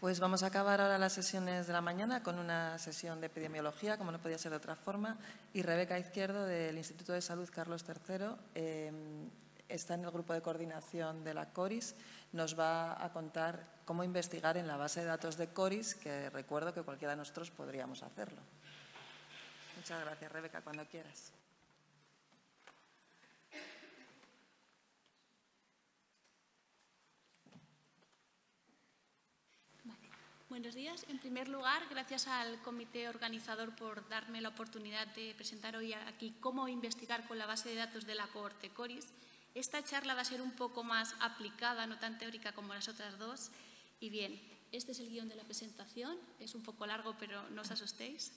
Pues vamos a acabar ahora las sesiones de la mañana con una sesión de epidemiología, como no podía ser de otra forma, y Rebeca Izquierdo, del Instituto de Salud Carlos III, está en el grupo de coordinación de la CORIS, nos va a contar cómo investigar en la base de datos de CORIS, que recuerdo que cualquiera de nosotros podríamos hacerlo. Muchas gracias, Rebeca, cuando quieras. Buenos días. En primer lugar, gracias al comité organizador por darme la oportunidad de presentar hoy aquí cómo investigar con la base de datos de la cohorte CORIS. Esta charla va a ser un poco más aplicada, no tan teórica como las otras dos. Y bien, este es el guión de la presentación. Es un poco largo, pero no os asustéis.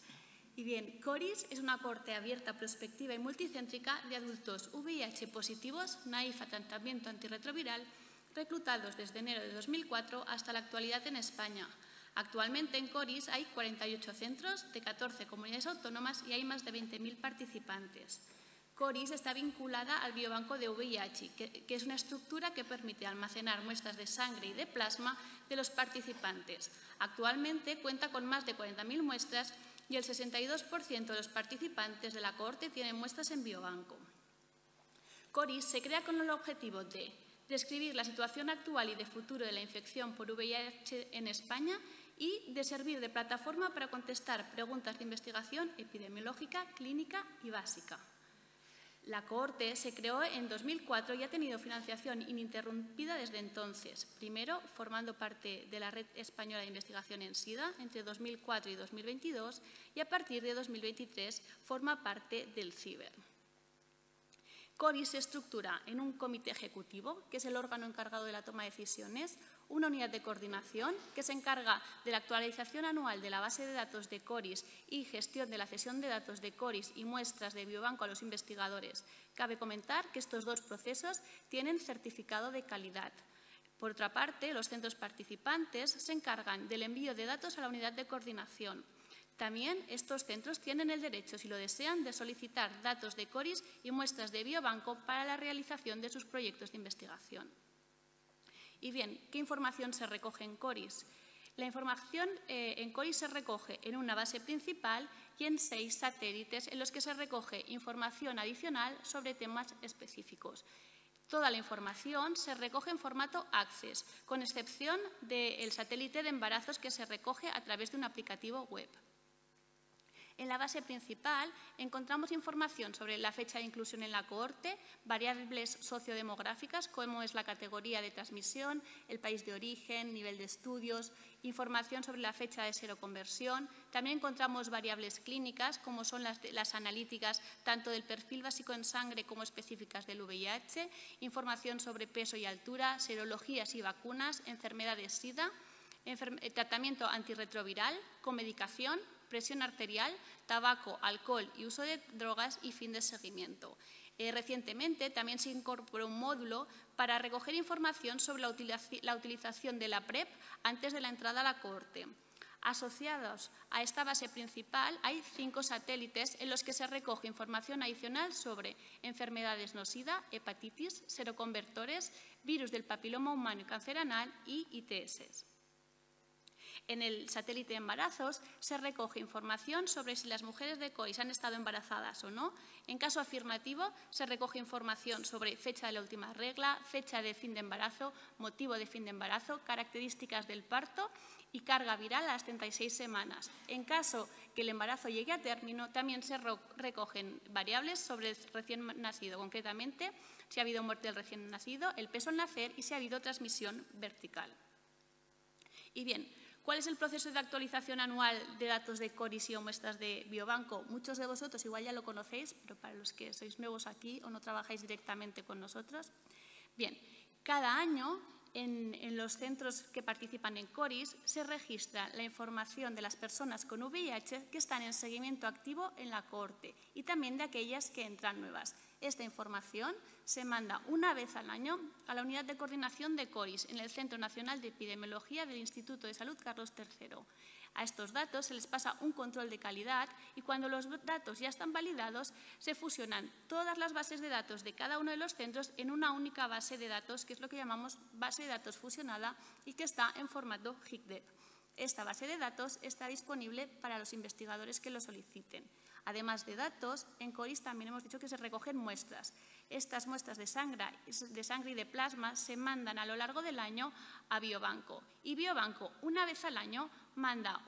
Y bien, CORIS es una cohorte abierta, prospectiva y multicéntrica de adultos VIH positivos, naif a tratamiento antirretroviral, reclutados desde enero de 2004 hasta la actualidad en España. Actualmente en CORIS hay 48 centros de 14 comunidades autónomas y hay más de 20.000 participantes. CORIS está vinculada al biobanco de VIH, que es una estructura que permite almacenar muestras de sangre y de plasma de los participantes. Actualmente cuenta con más de 40.000 muestras y el 62% de los participantes de la cohorte tienen muestras en biobanco. CORIS se crea con el objetivo de describir la situación actual y de futuro de la infección por VIH en España y de servir de plataforma para contestar preguntas de investigación epidemiológica, clínica y básica. La cohorte se creó en 2004 y ha tenido financiación ininterrumpida desde entonces, primero formando parte de la Red Española de Investigación en SIDA entre 2004 y 2022 y a partir de 2023 forma parte del CIBER. CORIS se estructura en un comité ejecutivo, que es el órgano encargado de la toma de decisiones, una unidad de coordinación que se encarga de la actualización anual de la base de datos de CORIS y gestión de la cesión de datos de CORIS y muestras de biobanco a los investigadores. Cabe comentar que estos dos procesos tienen certificado de calidad. Por otra parte, los centros participantes se encargan del envío de datos a la unidad de coordinación. También estos centros tienen el derecho, si lo desean, de solicitar datos de CORIS y muestras de biobanco para la realización de sus proyectos de investigación. Y bien, ¿qué información se recoge en CORIS? La información en CORIS se recoge en una base principal y en 6 satélites en los que se recoge información adicional sobre temas específicos. Toda la información se recoge en formato Access, con excepción del satélite de embarazos que se recoge a través de un aplicativo web. En la base principal encontramos información sobre la fecha de inclusión en la cohorte, variables sociodemográficas como es la categoría de transmisión, el país de origen, nivel de estudios, información sobre la fecha de seroconversión. También encontramos variables clínicas como son las analíticas tanto del perfil básico en sangre como específicas del VIH, información sobre peso y altura, serologías y vacunas, enfermedades SIDA, tratamiento antirretroviral con medicación, presión arterial, tabaco, alcohol y uso de drogas y fin de seguimiento. Recientemente también se incorporó un módulo para recoger información sobre la utilización de la PrEP antes de la entrada a la cohorte. Asociados a esta base principal hay 5 satélites en los que se recoge información adicional sobre enfermedades no SIDA, hepatitis, seroconvertores, virus del papiloma humano y cáncer anal y ITS. En el satélite de embarazos se recoge información sobre si las mujeres de CORIS han estado embarazadas o no. En caso afirmativo, se recoge información sobre fecha de la última regla, fecha de fin de embarazo, motivo de fin de embarazo, características del parto y carga viral a las 36 semanas. En caso que el embarazo llegue a término, también se recogen variables sobre el recién nacido, concretamente si ha habido muerte del recién nacido, el peso al nacer y si ha habido transmisión vertical. Y bien, ¿cuál es el proceso de actualización anual de datos de CORIS y o muestras de biobanco? Muchos de vosotros igual ya lo conocéis, pero para los que sois nuevos aquí o no trabajáis directamente con nosotros. Bien, cada año en los centros que participan en CORIS se registra la información de las personas con VIH que están en seguimiento activo en la cohorte y también de aquellas que entran nuevas. Esta información se manda una vez al año a la unidad de coordinación de CORIS en el Centro Nacional de Epidemiología del Instituto de Salud Carlos III. A estos datos se les pasa un control de calidad y cuando los datos ya están validados se fusionan todas las bases de datos de cada uno de los centros en una única base de datos, que es lo que llamamos base de datos fusionada y que está en formato HICDEP. Esta base de datos está disponible para los investigadores que lo soliciten. Además de datos, en CORIS también hemos dicho que se recogen muestras. Estas muestras de sangre y de plasma se mandan a lo largo del año a Biobanco. Y Biobanco, una vez al año, manda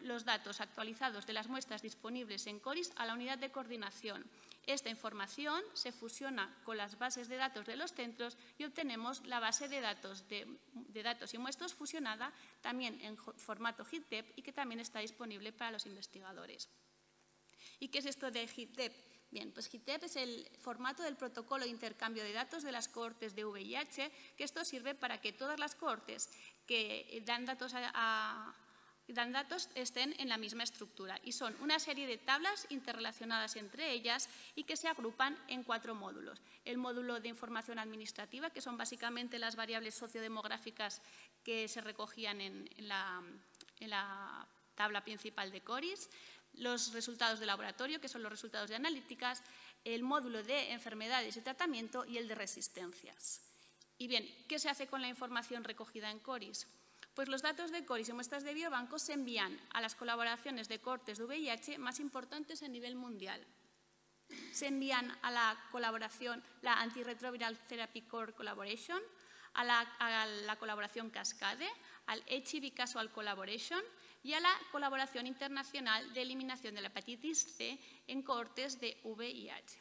los datos actualizados de las muestras disponibles en CORIS a la unidad de coordinación. Esta información se fusiona con las bases de datos de los centros y obtenemos la base de datos y muestras fusionada también en formato HitDep y que también está disponible para los investigadores. ¿Y qué es esto de HitDep? Bien, pues HitDep es el formato del protocolo de intercambio de datos de las cohortes de VIH, que esto sirve para que todas las cohortes que dan datos estén en la misma estructura y son una serie de tablas interrelacionadas entre ellas y que se agrupan en 4 módulos. El módulo de información administrativa, que son básicamente las variables sociodemográficas que se recogían en la tabla principal de CORIS, los resultados de laboratorio, que son los resultados de analíticas, el módulo de enfermedades y tratamiento y el de resistencias. Y bien, ¿qué se hace con la información recogida en CORIS? Pues los datos de CORIS y muestras de Biobanco se envían a las colaboraciones de cohortes de VIH más importantes a nivel mundial. Se envían a la colaboración, la Antiretroviral Therapy Core Collaboration, a la colaboración Cascade, al HIV Casual Collaboration y a la colaboración internacional de eliminación de la hepatitis C en cohortes de VIH.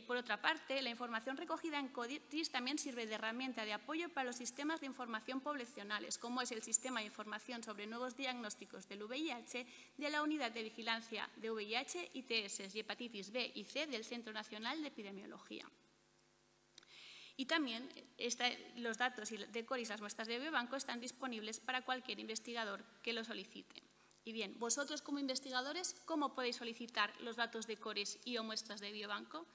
Por otra parte, la información recogida en CORIS también sirve de herramienta de apoyo para los sistemas de información poblacionales, como es el Sistema de Información sobre Nuevos Diagnósticos del VIH de la Unidad de Vigilancia de VIH, ITS y Hepatitis B y C del Centro Nacional de Epidemiología. Y también los datos de CORIS, las muestras de Biobanco, están disponibles para cualquier investigador que lo solicite. Y bien, vosotros como investigadores, ¿cómo podéis solicitar los datos de CORIS y o muestras de Biobanco?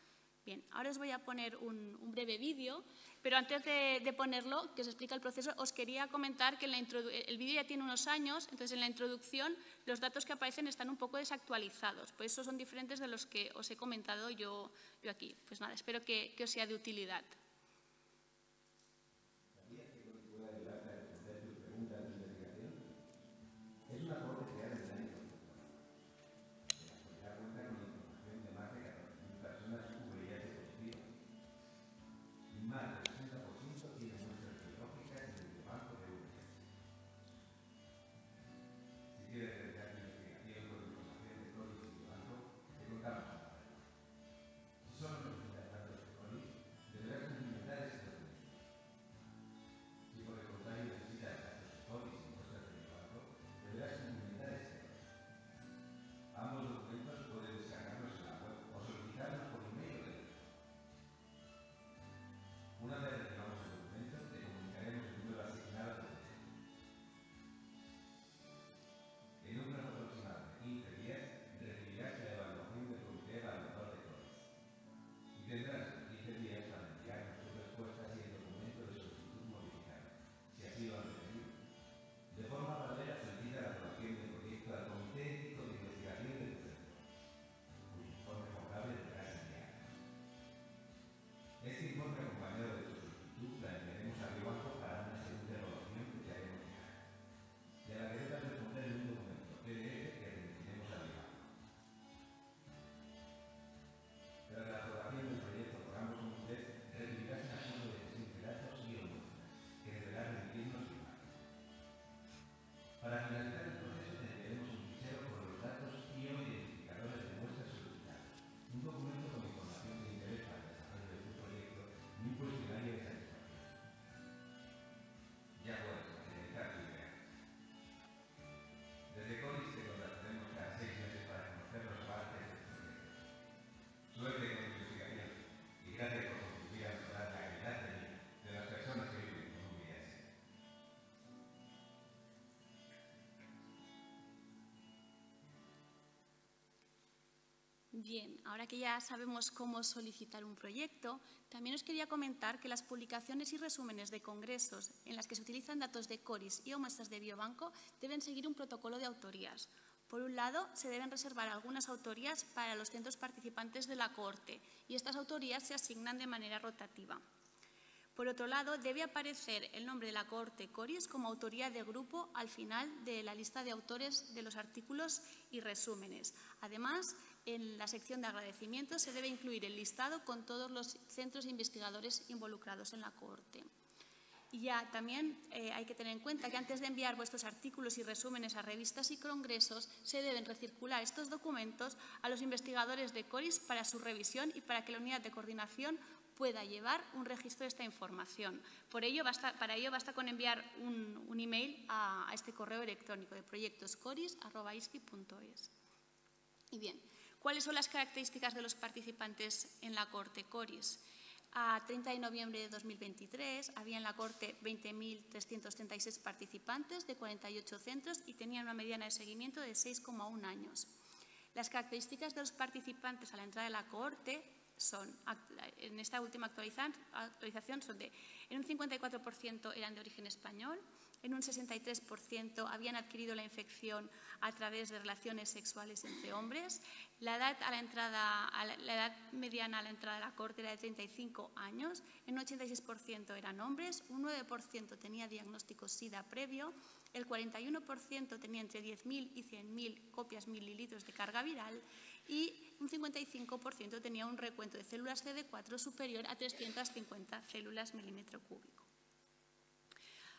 Bien, ahora os voy a poner un breve vídeo, pero antes de ponerlo, que os explica el proceso, os quería comentar que el vídeo ya tiene unos años, entonces en la introducción los datos que aparecen están un poco desactualizados, por eso son diferentes de los que os he comentado yo aquí. Pues nada, espero que os sea de utilidad. Es una corte creada en el año 2004. En la actualidad cuenta con información de más de 14.000 personas VIH positivas. Y más del 60% tiene muestras biológicas en el Biobanco de VIH. Si quieres realizar tu investigación con información de CORIS y Biobanco, te contamos a la verdad. Si solo necesitas datos de CORIS, deberás cumplimentar este documento. Si por el contrario necesitas datos de CORIS y muestras de Biobanco, deberás cumplimentar este otro. Ambos documentos puedes descargarlos en la web o solicitarlos por email o teléfono. Una vez recibamos el documento, te comunicaremos el número asignado de teléfono. En un plazo aproximado de 15 días recibirás la evaluación del comité evaluador de CORIS y tendrás 15 días para enviarnos tus respuestas y el documento de solicitud modificado, si así lo has decidido. De forma paralela solicita la aprobación del proyecto al Comité Ético de Investigación del Centro, cuyo informe favorable deberás enviar. Este informe acompañado de tu solicitud la enviaremos a Biobanco para una segunda evaluación que te haremos llegar, y a la que debas responder en un documento PDF que remitiremos a Biobanco. Tras la aprobación del proyecto por ambos comités, recibirás un acuerdo de gestión de datos y muestras que deberás remitirnos Biobanco. Para finalizar el proceso te enviaremos un fichero con los datos y o identificadores de muestras solicitados, un documento con información de interés para el desarrollo de tu proyecto y un cuestionario de satisfacción. Ya puedes materializar tu idea. Desde CORIS te contactaremos cada 6 meses para conocer los avances del proyecto. Suerte con tu investigación y gracias por contribuir a mejorar la calidad de vida de las personas que viven con VIH. Bien, ahora que ya sabemos cómo solicitar un proyecto, también os quería comentar que las publicaciones y resúmenes de congresos en las que se utilizan datos de CORIS y o muestras de Biobanco deben seguir un protocolo de autorías. Por un lado, se deben reservar algunas autorías para los centros participantes de la cohorte y estas autorías se asignan de manera rotativa. Por otro lado, debe aparecer el nombre de la cohorte CORIS como autoría de grupo al final de la lista de autores de los artículos y resúmenes. Además, en la sección de agradecimientos se debe incluir el listado con todos los centros investigadores involucrados en la cohorte. Y ya también hay que tener en cuenta que antes de enviar vuestros artículos y resúmenes a revistas y congresos, se deben recircular estos documentos a los investigadores de CORIS para su revisión y para que la unidad de coordinación pueda llevar un registro de esta información. Para ello basta con enviar un email a este correo electrónico de proyectoscoris@isci.es. Y bien, ¿cuáles son las características de los participantes en la cohorte CORIS? A 30 de noviembre de 2023 había en la cohorte 20.336 participantes de 48 centros y tenían una mediana de seguimiento de 6,1 años. Las características de los participantes a la entrada de la cohorte son, en esta última actualización, son en un 54% eran de origen español, en un 63% habían adquirido la infección a través de relaciones sexuales entre hombres. La edad mediana a la entrada de la cohorte era de 35 años, en un 86% eran hombres, un 9% tenía diagnóstico SIDA previo, el 41% tenía entre 10.000 y 100.000 copias mililitros de carga viral y un 55% tenía un recuento de células CD4 superior a 350 células milímetro cúbico.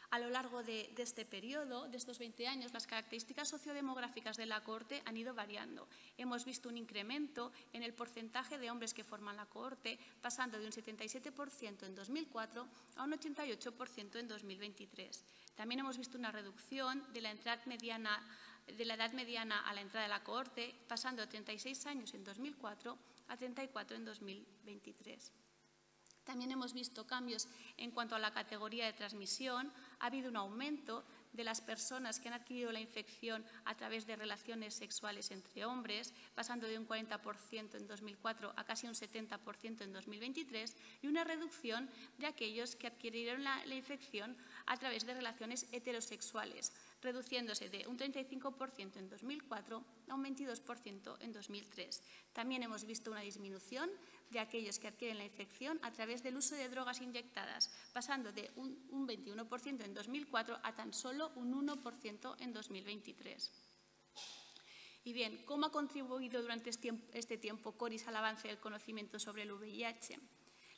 A lo largo de este periodo, de estos 20 años, las características sociodemográficas de la cohorte han ido variando. Hemos visto un incremento en el porcentaje de hombres que forman la cohorte, pasando de un 77% en 2004 a un 88% en 2023. También hemos visto una reducción de la edad mediana a la entrada de la cohorte, pasando de 36 años en 2004 a 34 en 2023. También hemos visto cambios en cuanto a la categoría de transmisión. Ha habido un aumento de las personas que han adquirido la infección a través de relaciones sexuales entre hombres, pasando de un 40% en 2004 a casi un 70% en 2023, y una reducción de aquellos que adquirieron la infección a través de relaciones heterosexuales, reduciéndose de un 35% en 2004 a un 22% en 2003. También hemos visto una disminución de aquellos que adquieren la infección a través del uso de drogas inyectadas, pasando de un 21% en 2004 a tan solo un 1% en 2023. Y bien, ¿cómo ha contribuido durante este tiempo CORIS al avance del conocimiento sobre el VIH?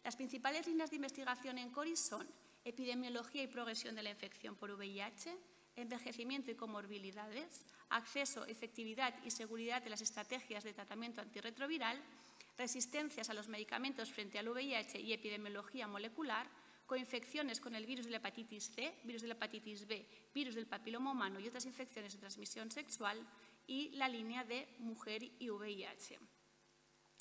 Las principales líneas de investigación en CORIS son epidemiología y progresión de la infección por VIH, envejecimiento y comorbilidades, acceso, efectividad y seguridad de las estrategias de tratamiento antirretroviral, resistencias a los medicamentos frente al VIH y epidemiología molecular, coinfecciones con el virus de la hepatitis C, virus de la hepatitis B, virus del papiloma humano y otras infecciones de transmisión sexual, y la línea de mujer y VIH.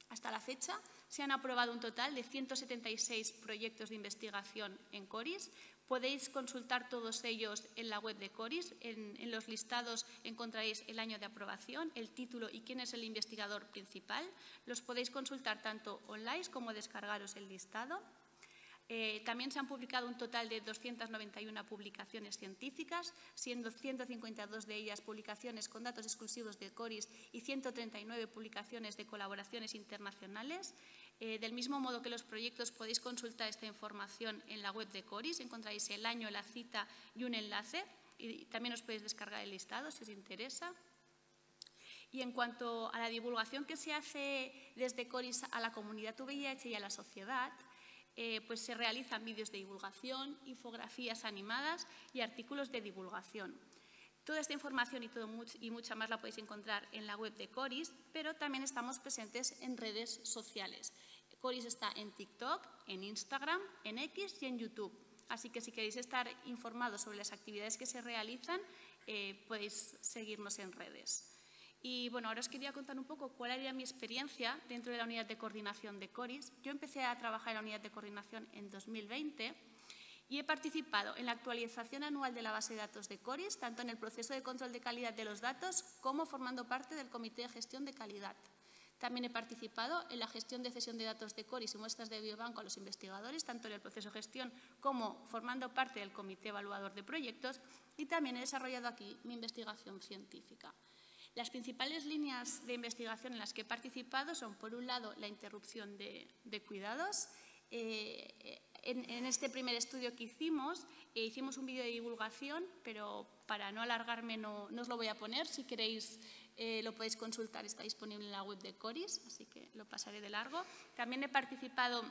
Hasta la fecha se han aprobado un total de 176 proyectos de investigación en CORIS. Podéis consultar todos ellos en la web de CORIS. En los listados encontraréis el año de aprobación, el título y quién es el investigador principal. Los podéis consultar tanto online como descargaros el listado. También se han publicado un total de 291 publicaciones científicas, siendo 152 de ellas publicaciones con datos exclusivos de CORIS y 139 publicaciones de colaboraciones internacionales. Del mismo modo que los proyectos, podéis consultar esta información en la web de CORIS. Encontraréis el año, la cita y un enlace. Y también os podéis descargar el listado si os interesa. Y en cuanto a la divulgación que se hace desde CORIS a la comunidad VIH y a la sociedad, pues se realizan vídeos de divulgación, infografías animadas y artículos de divulgación. Toda esta información y mucha más la podéis encontrar en la web de CORIS, pero también estamos presentes en redes sociales. CORIS está en TikTok, en Instagram, en X y en YouTube. Así que si queréis estar informados sobre las actividades que se realizan, podéis seguirnos en redes. Y bueno, ahora os quería contar un poco cuál era mi experiencia dentro de la unidad de coordinación de CORIS. Yo empecé a trabajar en la unidad de coordinación en 2020 y he participado en la actualización anual de la base de datos de CORIS, tanto en el proceso de control de calidad de los datos como formando parte del Comité de Gestión de Calidad. También he participado en la gestión de cesión de datos de CORIS y muestras de biobanco a los investigadores, tanto en el proceso de gestión como formando parte del Comité Evaluador de Proyectos, y también he desarrollado aquí mi investigación científica. Las principales líneas de investigación en las que he participado son, por un lado, la interrupción de cuidados. He En este primer estudio que hicimos un vídeo de divulgación, pero para no alargarme no os lo voy a poner. Si queréis lo podéis consultar, está disponible en la web de Coris, así que lo pasaré de largo. También he participado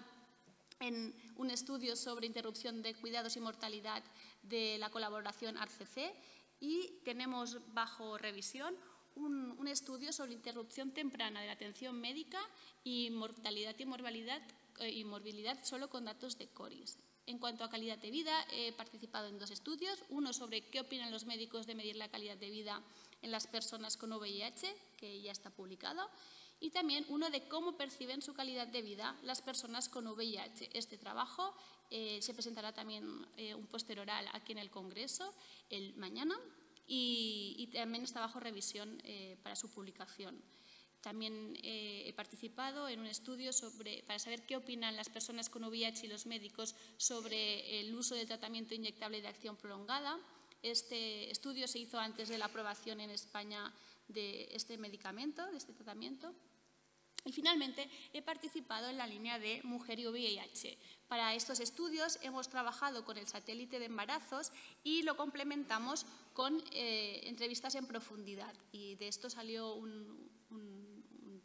en un estudio sobre interrupción de cuidados y mortalidad de la colaboración ARCC y tenemos bajo revisión un estudio sobre interrupción temprana de la atención médica y mortalidad y morbilidad solo con datos de Coris. En cuanto a calidad de vida, he participado en 2 estudios, uno sobre qué opinan los médicos de medir la calidad de vida en las personas con VIH, que ya está publicado, y también uno de cómo perciben su calidad de vida las personas con VIH. Este trabajo se presentará también un póster oral aquí en el Congreso mañana y también está bajo revisión para su publicación. También he participado en un estudio para saber qué opinan las personas con VIH y los médicos sobre el uso del tratamiento inyectable de acción prolongada. Este estudio se hizo antes de la aprobación en España de este medicamento, de este tratamiento. Y finalmente he participado en la línea de mujer y VIH. Para estos estudios hemos trabajado con el satélite de embarazos y lo complementamos con entrevistas en profundidad. Y de esto salió un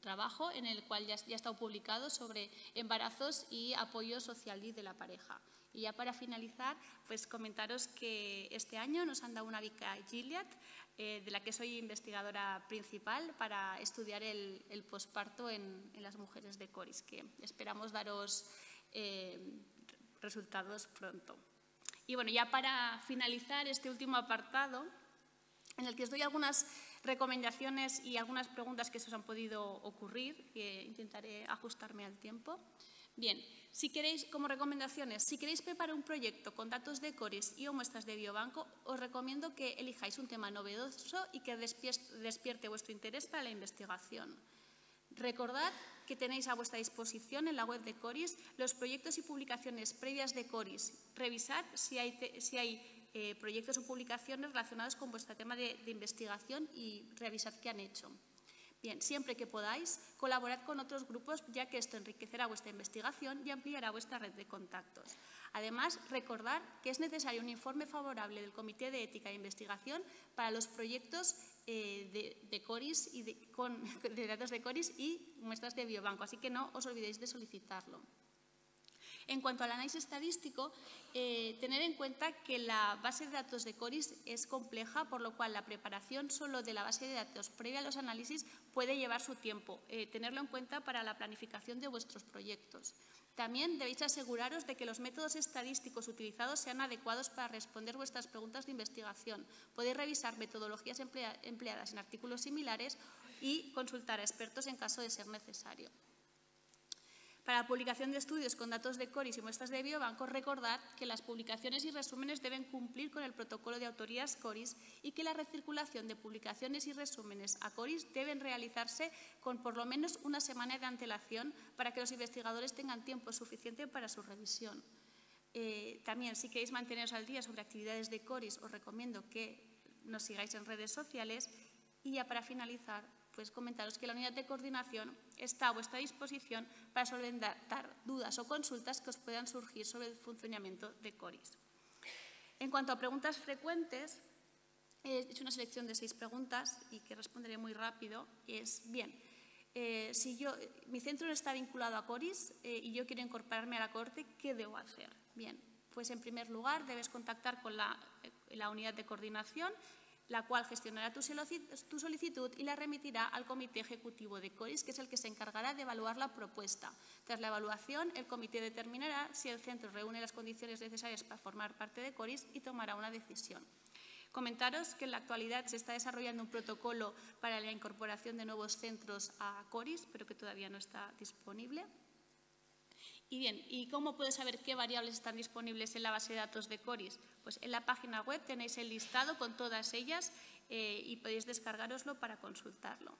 trabajo en el cual ya ha estado publicado sobre embarazos y apoyo social de la pareja. Y ya para finalizar, pues comentaros que este año nos han dado una beca Gilead, de la que soy investigadora principal para estudiar el posparto en las mujeres de Coris, que esperamos daros resultados pronto. Y bueno, ya para finalizar este último apartado, en el que os doy algunas recomendaciones y algunas preguntas que se os han podido ocurrir, que intentaré ajustarme al tiempo. Bien, si queréis, como recomendaciones, si queréis preparar un proyecto con datos de Coris y o muestras de biobanco, os recomiendo que elijáis un tema novedoso y que despierte vuestro interés para la investigación. Recordad que tenéis a vuestra disposición en la web de Coris los proyectos y publicaciones previas de Coris. Revisad si hay proyectos o publicaciones relacionados con vuestro tema de investigación y revisad qué han hecho. Bien, siempre que podáis, colaborad con otros grupos, ya que esto enriquecerá vuestra investigación y ampliará vuestra red de contactos. Además, recordad que es necesario un informe favorable del Comité de Ética e Investigación para los proyectos de Coris y de datos de Coris y muestras de biobanco, así que no os olvidéis de solicitarlo. En cuanto al análisis estadístico, tener en cuenta que la base de datos de Coris es compleja, por lo cual la preparación solo de la base de datos previa a los análisis puede llevar su tiempo. Tenerlo en cuenta para la planificación de vuestros proyectos. También debéis aseguraros de que los métodos estadísticos utilizados sean adecuados para responder vuestras preguntas de investigación. Podéis revisar metodologías empleadas en artículos similares y consultar a expertos en caso de ser necesario. Para la publicación de estudios con datos de Coris y muestras de biobanco, recordad que las publicaciones y resúmenes deben cumplir con el protocolo de autorías Coris y que la recirculación de publicaciones y resúmenes a Coris deben realizarse con por lo menos una semana de antelación para que los investigadores tengan tiempo suficiente para su revisión. También, si queréis manteneros al día sobre actividades de Coris, os recomiendo que nos sigáis en redes sociales. Y ya para finalizar, pues comentaros que la unidad de coordinación está a vuestra disposición para solventar dudas o consultas que os puedan surgir sobre el funcionamiento de Coris. En cuanto a preguntas frecuentes, he hecho una selección de 6 preguntas y que responderé muy rápido. Mi centro no está vinculado a Coris y yo quiero incorporarme a la cohorte, ¿qué debo hacer? Bien, pues en primer lugar debes contactar con la unidad de coordinación, la cual gestionará tu solicitud y la remitirá al Comité Ejecutivo de Coris, que es el que se encargará de evaluar la propuesta. Tras la evaluación, el comité determinará si el centro reúne las condiciones necesarias para formar parte de Coris y tomará una decisión. Comentaros que en la actualidad se está desarrollando un protocolo para la incorporación de nuevos centros a Coris, pero que todavía no está disponible. Y bien, ¿y cómo puedo saber qué variables están disponibles en la base de datos de Coris? Pues en la página web tenéis el listado con todas ellas y podéis descargároslo para consultarlo.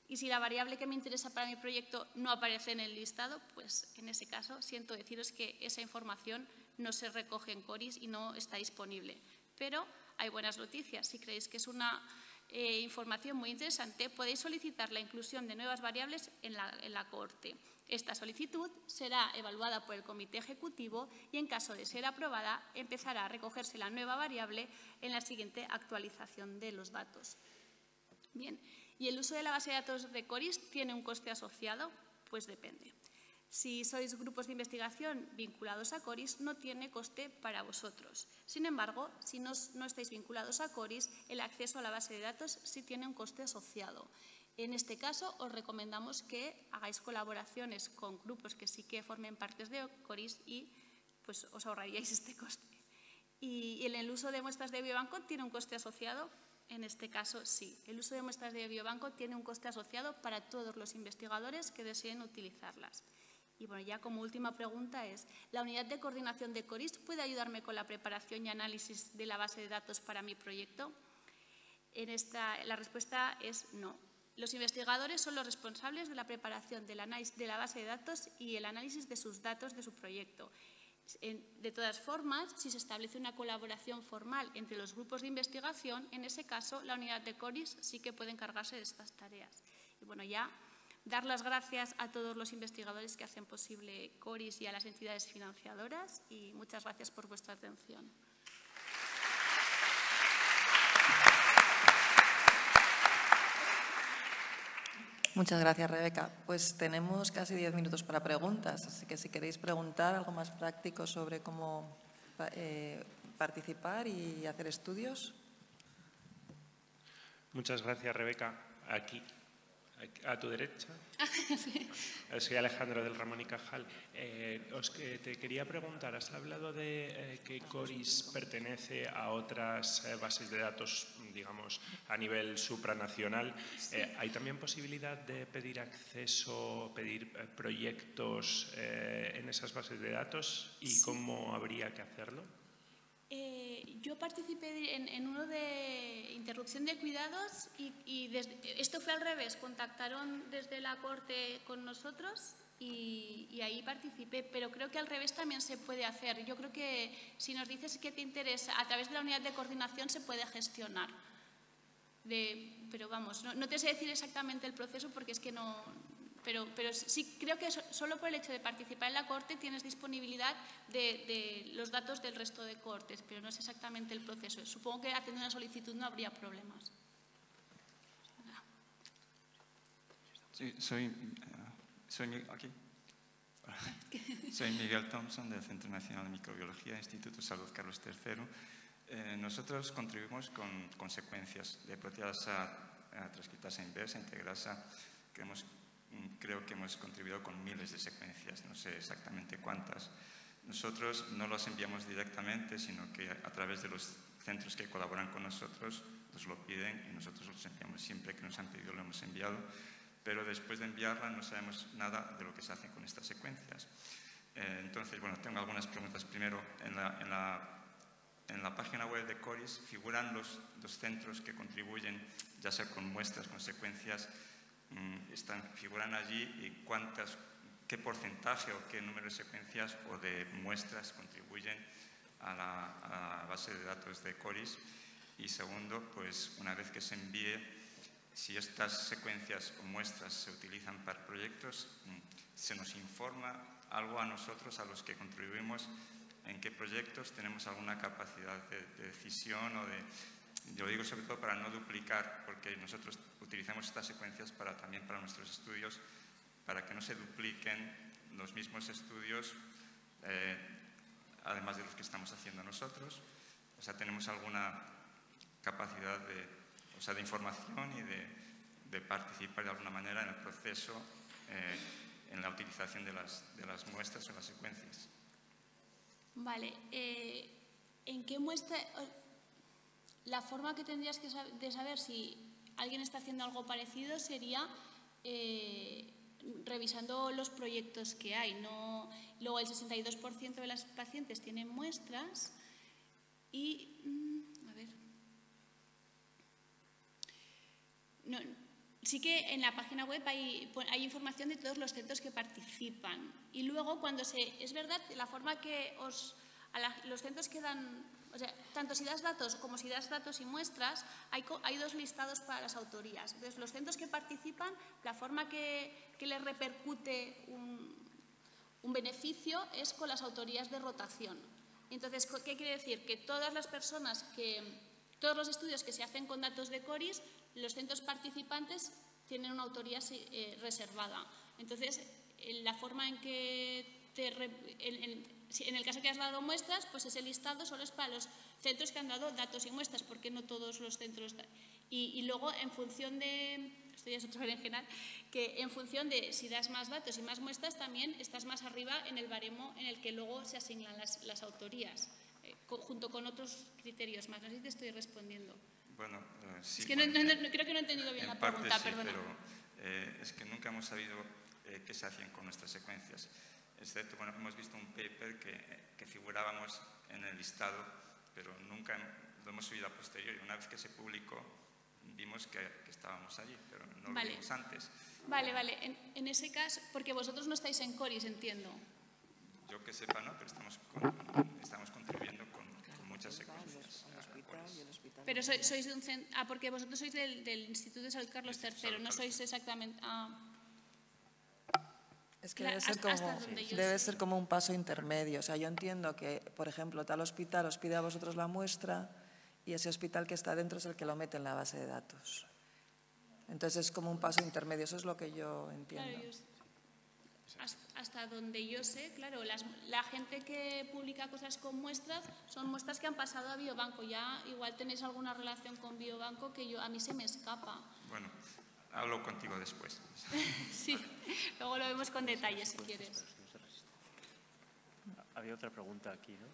Y si la variable que me interesa para mi proyecto no aparece en el listado, pues en ese caso siento deciros que esa información no se recoge en Coris y no está disponible. Pero hay buenas noticias. Si creéis que es una información muy interesante, podéis solicitar la inclusión de nuevas variables en la cohorte. Esta solicitud será evaluada por el Comité Ejecutivo y, en caso de ser aprobada, empezará a recogerse la nueva variable en la siguiente actualización de los datos. Bien, ¿y el uso de la base de datos de CORIS tiene un coste asociado? Pues depende. Si sois grupos de investigación vinculados a CORIS, no tiene coste para vosotros. Sin embargo, si no estáis vinculados a CORIS, el acceso a la base de datos sí tiene un coste asociado. En este caso, os recomendamos que hagáis colaboraciones con grupos que sí que formen parte de CORIS y pues, os ahorraríais este coste. ¿Y el uso de muestras de biobanco tiene un coste asociado? En este caso, sí. El uso de muestras de biobanco tiene un coste asociado para todos los investigadores que deseen utilizarlas. Y bueno, ya como última pregunta es, ¿la unidad de coordinación de CORIS puede ayudarme con la preparación y análisis de la base de datos para mi proyecto? La respuesta es no. Los investigadores son los responsables de la preparación de la base de datos y el análisis de sus datos de su proyecto. De todas formas, si se establece una colaboración formal entre los grupos de investigación, en ese caso la unidad de CORIS sí que puede encargarse de estas tareas. Y bueno, ya dar las gracias a todos los investigadores que hacen posible CORIS y a las entidades financiadoras y muchas gracias por vuestra atención. Muchas gracias, Rebeca. Pues tenemos casi 10 minutos para preguntas, así que si queréis preguntar algo más práctico sobre cómo participar y hacer estudios. Muchas gracias, Rebeca. Aquí, a tu derecha. Soy Alejandro del Ramón y Cajal. Te quería preguntar, has hablado de que CORIS pertenece a otras bases de datos, digamos, a nivel supranacional. Sí. ¿Hay también posibilidad de pedir acceso, pedir proyectos en esas bases de datos? ¿Y sí, cómo habría que hacerlo? Yo participé en uno de interrupción de cuidados y esto fue al revés, contactaron desde la cohorte con nosotros y ahí participé, pero creo que al revés también se puede hacer. Yo creo que si nos dices que te interesa, a través de la unidad de coordinación se puede gestionar. Pero vamos, no te sé decir exactamente el proceso porque es que no... Pero sí creo que solo por el hecho de participar en la cohorte tienes disponibilidad de los datos del resto de cohortes, pero no es exactamente el proceso. Supongo que haciendo una solicitud no habría problemas. Sí, soy Miguel Thompson del Centro Nacional de Microbiología, Instituto Salud Carlos III. Nosotros contribuimos con secuencias de proteasa transcriptasa inversa, integrasa, creo que hemos contribuido con miles de secuencias, no sé exactamente cuántas. Nosotros no las enviamos directamente, sino que a través de los centros que colaboran con nosotros nos lo piden y nosotros los enviamos. Siempre que nos han pedido lo hemos enviado, pero después de enviarla no sabemos nada de lo que se hace con estas secuencias. Entonces, bueno, tengo algunas preguntas. Primero, en la página web de CORIS figuran los centros que contribuyen, ya sea con muestras, con secuencias, figuran allí y qué porcentaje o qué número de secuencias o de muestras contribuyen a la base de datos de CORIS. Y segundo, pues una vez que se envíe, si estas secuencias o muestras se utilizan para proyectos, se nos informa algo a nosotros, a los que contribuimos, en qué proyectos tenemos alguna capacidad de decisión o de... Yo lo digo sobre todo para no duplicar, porque nosotros utilizamos estas secuencias también para nuestros estudios, para que no se dupliquen los mismos estudios, además de los que estamos haciendo nosotros. O sea, tenemos alguna capacidad de información y de participar de alguna manera en el proceso, en la utilización de las muestras o las secuencias. Vale. ¿En qué muestra...? La forma que tendrías de saber si alguien está haciendo algo parecido sería revisando los proyectos que hay. Luego el 62% de las pacientes tienen muestras y... sí que en la página web hay información de todos los centros que participan. Y luego es verdad, la forma que los centros que dan O sea, tanto si das datos como si das datos y muestras, hay dos listados para las autorías. Entonces, los centros que participan, la forma que les repercute un beneficio es con las autorías de rotación. Entonces, ¿qué quiere decir? Que todas las personas todos los estudios que se hacen con datos de CORIS, los centros participantes tienen una autoría reservada. Entonces, la forma en que en el caso que has dado muestras, pues ese listado solo es para los centros que han dado datos y muestras, porque no todos los centros. Y luego, en función de, esto ya es otro berenjenal, que en función de si das más datos y más muestras, también estás más arriba en el baremo en el que luego se asignan las autorías, junto con otros criterios más. No sé si te estoy respondiendo. Bueno, sí. Es que bueno, creo que no he entendido bien la parte pregunta, sí, perdona. pero es que nunca hemos sabido qué se hacían con nuestras secuencias. Excepto, bueno, hemos visto un paper que figurábamos en el listado, pero nunca lo hemos subido a posteriori. Una vez que se publicó, vimos que estábamos allí, pero no lo vimos antes. Vale. En ese caso, porque vosotros no estáis en CORIS, entiendo. Yo que sepa, no, pero estamos contribuyendo con muchas secuencias. Pero sois de un centro. Porque vosotros sois del Instituto de Salud Carlos III, no sois exactamente. Es que debe ser como un paso intermedio. O sea, yo entiendo que, por ejemplo, tal hospital os pide a vosotros la muestra y ese hospital que está dentro es el que lo mete en la base de datos. Entonces es como un paso intermedio, eso es lo que yo entiendo. Claro, hasta donde yo sé, claro, la gente que publica cosas con muestras son muestras que han pasado a Biobanco. Ya igual tenéis alguna relación con Biobanco que a mí se me escapa. Bueno, hablo contigo después. Sí, luego lo vemos con detalles si quieres. Había otra pregunta aquí, ¿no?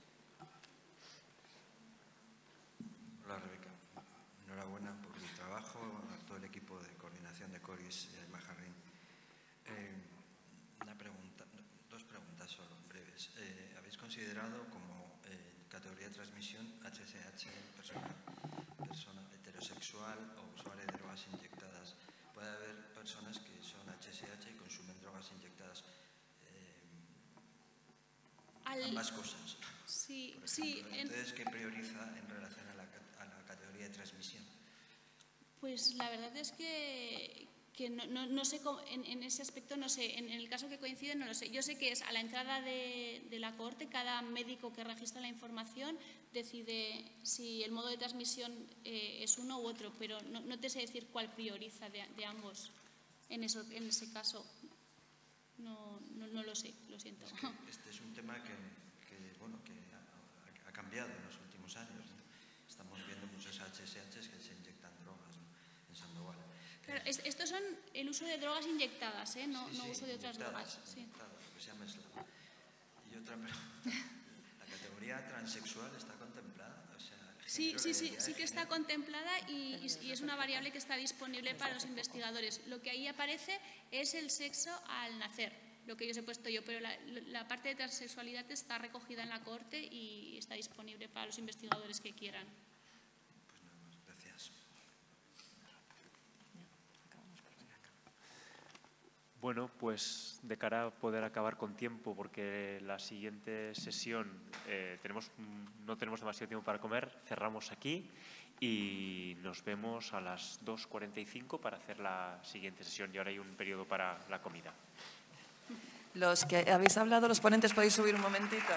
Hola, Rebeca. Enhorabuena por tu trabajo, a todo el equipo de coordinación de CORIS y a Emma Jarrín. Dos preguntas solo, breves. ¿Habéis considerado como categoría de transmisión HSH, persona heterosexual o usuario de drogas inyectadas? Puede haber personas que son HSH y consumen drogas inyectadas. Ambas cosas. Sí, por sí. ejemplo. Entonces, ¿qué prioriza en relación a la categoría de transmisión? Pues la verdad es que no sé cómo, en ese aspecto no sé. En el caso que coincide no lo sé. Yo sé que es a la entrada de la cohorte, cada médico que registra la información decide si el modo de transmisión es uno u otro, pero no te sé decir cuál prioriza de ambos en ese caso. No lo sé, lo siento. Es que este es un tema que ha cambiado en los últimos años, ¿no? Estamos viendo muchos HSHs que se inyectan drogas, ¿no? En Sandoval. Claro, estos son el uso de drogas inyectadas, no uso de otras inyectadas, drogas. Sí. Lo que se llama SLAM. Y otra pregunta, ¿la categoría transexual está contemplada? O sea, Sí que está contemplada y es una variable que está disponible para los investigadores. Lo que ahí aparece es el sexo al nacer, lo que yo os he puesto yo, pero la parte de transexualidad está recogida en la cohorte y está disponible para los investigadores que quieran. Pues nada más, gracias. Bueno, pues de cara a poder acabar con tiempo, porque la siguiente sesión no tenemos demasiado tiempo para comer, cerramos aquí y nos vemos a las 2:45 para hacer la siguiente sesión y ahora hay un periodo para la comida. Los que habéis hablado, los ponentes, podéis subir un momentito.